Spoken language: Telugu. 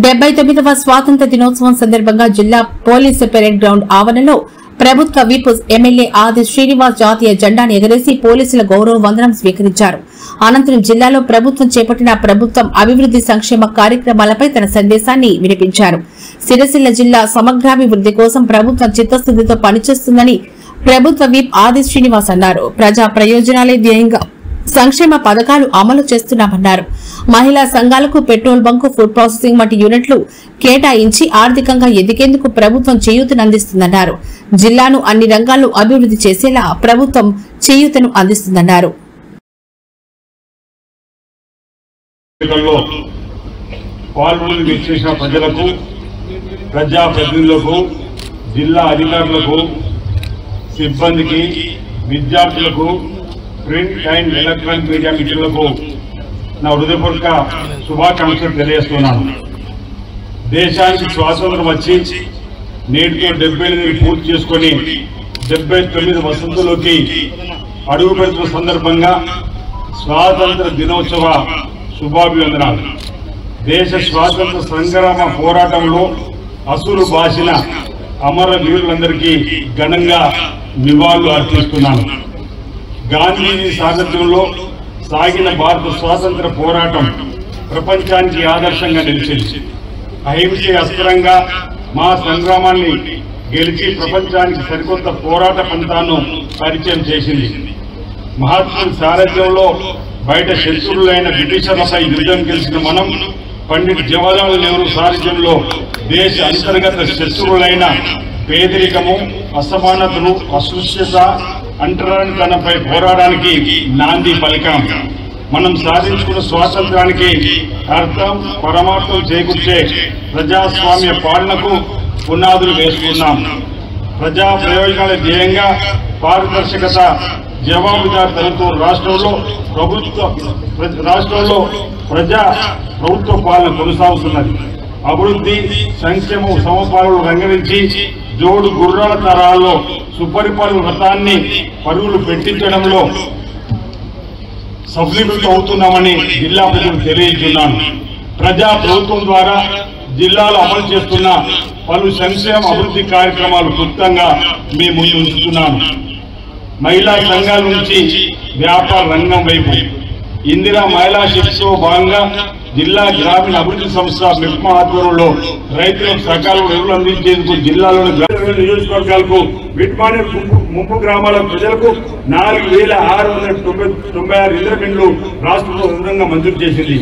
79వ స్వాతంత్ర దినోత్సవం సందర్భంగా జిల్లా పోలీసు పెరేడ్ గ్రౌండ్ ఆవరణలో ప్రభుత్వ విప్ ఎమ్మెల్యే ఆది శ్రీనివాస్ జాతీయ జెండాను ఎగరేసి పోలీసుల గౌరవ వందనం స్వీకరించారు. అనంతరం జిల్లాలో ప్రభుత్వం చేపట్టిన ప్రభుత్వం అభివృద్ది సంక్షేమ కార్యక్రమాలపై తన సందేశాన్ని వినిపించారు. సిరిసిల్ల జిల్లా సమగ్రాభివృద్ది కోసం ప్రభుత్వం చిత్తశుద్దితో పనిచేస్తుందని ప్రభుత్వ విప్ ఆది శ్రీనివాస్ అన్నారు. ప్రజా ప్రయోజనాలే ధ్యేయంగా సంక్షేమ పథకాలు అమలు చేస్తున్నామన్నారు. మహిళా సంఘాలకు పెట్రోల్ బంకు, ఫుడ్ ప్రాసెసింగ్ వంటి యూనిట్లు కేటాయించి ఆర్థికంగా ఎదిగేందుకు ప్రభుత్వం చేయూతనందిస్తుందన్నారు. జిల్లాను అన్ని రంగాల్లో అభివృద్ది చేసేలా ప్రభుత్వం చేయూతను అందిస్తుందన్నారు. ప్రజాప్రతినిధులకు, జిల్లా అధికారులకు, సిబ్బందికి, విద్యార్థులకు, ప్రింట్ అండ్ ఎలక్ట్రానిక్ మీడియా మిత్రులకు నా హృదయపూర్వక శుభాకాంక్షలు తెలియజేస్తున్నాను. దేశానికి స్వాతంత్రం వచ్చి నేటితో 78 పూర్తి చేసుకుని 79 వసంతులోకి అడుగు పెడుతున్న సందర్భంగా స్వాతంత్ర దినోత్సవ శుభాభివందనాలు. దేశ స్వాతంత్ర సంగ్రామ పోరాటంలో అసులు బాసిన అమర వీరులందరికీ ఘనంగా నివాళులు అర్పిస్తున్నాను. గాంధీజీ సారథ్యంలో సాగిన భారత స్వాతంత్ర పోరాటం ప్రపంచానికి ఆదర్శంగా నిలిచింది. అహింసే అస్త్రంగా మా సంగ్రామాన్ని గెలిచి ప్రపంచానికి సరికొత్త పోరాట పంథాను పరిచయం చేసింది. మహాత్ముడి సారథ్యంలో బయట శత్రువులైన బ్రిటిషర్లపై యుద్ధం గెలిచిన మనం పండిట్ జవహర్లాల్ నెహ్రూ సారథ్యంలో దేశ అంతర్గత శత్రువులైన పేదరికము, అసమానతలు, అస్పృశ్యత, అంటరానితనంపై పోరాడానికి నాంది పలికాం. మనం సాధించుకున్న స్వాతంత్రానికి అర్థం, పరమార్థం చేకూర్చే ప్రజాస్వామ్య పాలనకు పునాదులు వేసుకున్నాం. ప్రజా ప్రయోజనాల ధ్యేయంగా పారదర్శకత, జవాబుదారీతనంతో రాష్ట్రంలో ప్రభుత్వ పాలన కొనసాగుతున్నది. అభివృద్ధి, సంక్షేమం, సమపాలనలు రంగరించి జోడు గుర్రాల తరాల్లో సుపరిపాలన వ్రతాన్ని పరుగులు పెట్టించడంలో సఫలీకృతం అవుతున్నామని జిల్లా ప్రజలకు తెలియజేస్తున్నాను. ప్రజా ప్రభుత్వం ద్వారా జిల్లాలో అమలు చేస్తున్న పలు సంక్షేమ అభివృద్ధి కార్యక్రమాలు క్లుప్తంగా మీ ముందు ఉంచుతున్నాను. మహిళా సంఘాల నుంచి వ్యాపార రంగం వైపు ఇందిరా మహిళా శక్తితో భాగంగా జిల్లా గ్రామీణ అభివృద్ధి సంస్థ మిప్మా ఆధ్వర్యంలో రైతులకు సకాలంలో ఎరువులు అందించేందుకు జిల్లాలోని నియోజకవర్గాలకు విట్మానే ముంపు గ్రామాల ప్రజలకు 4696 ఇంద్రమిండ్లు రాష్ట్ర ప్రభుత్వం మంజూరు చేసింది.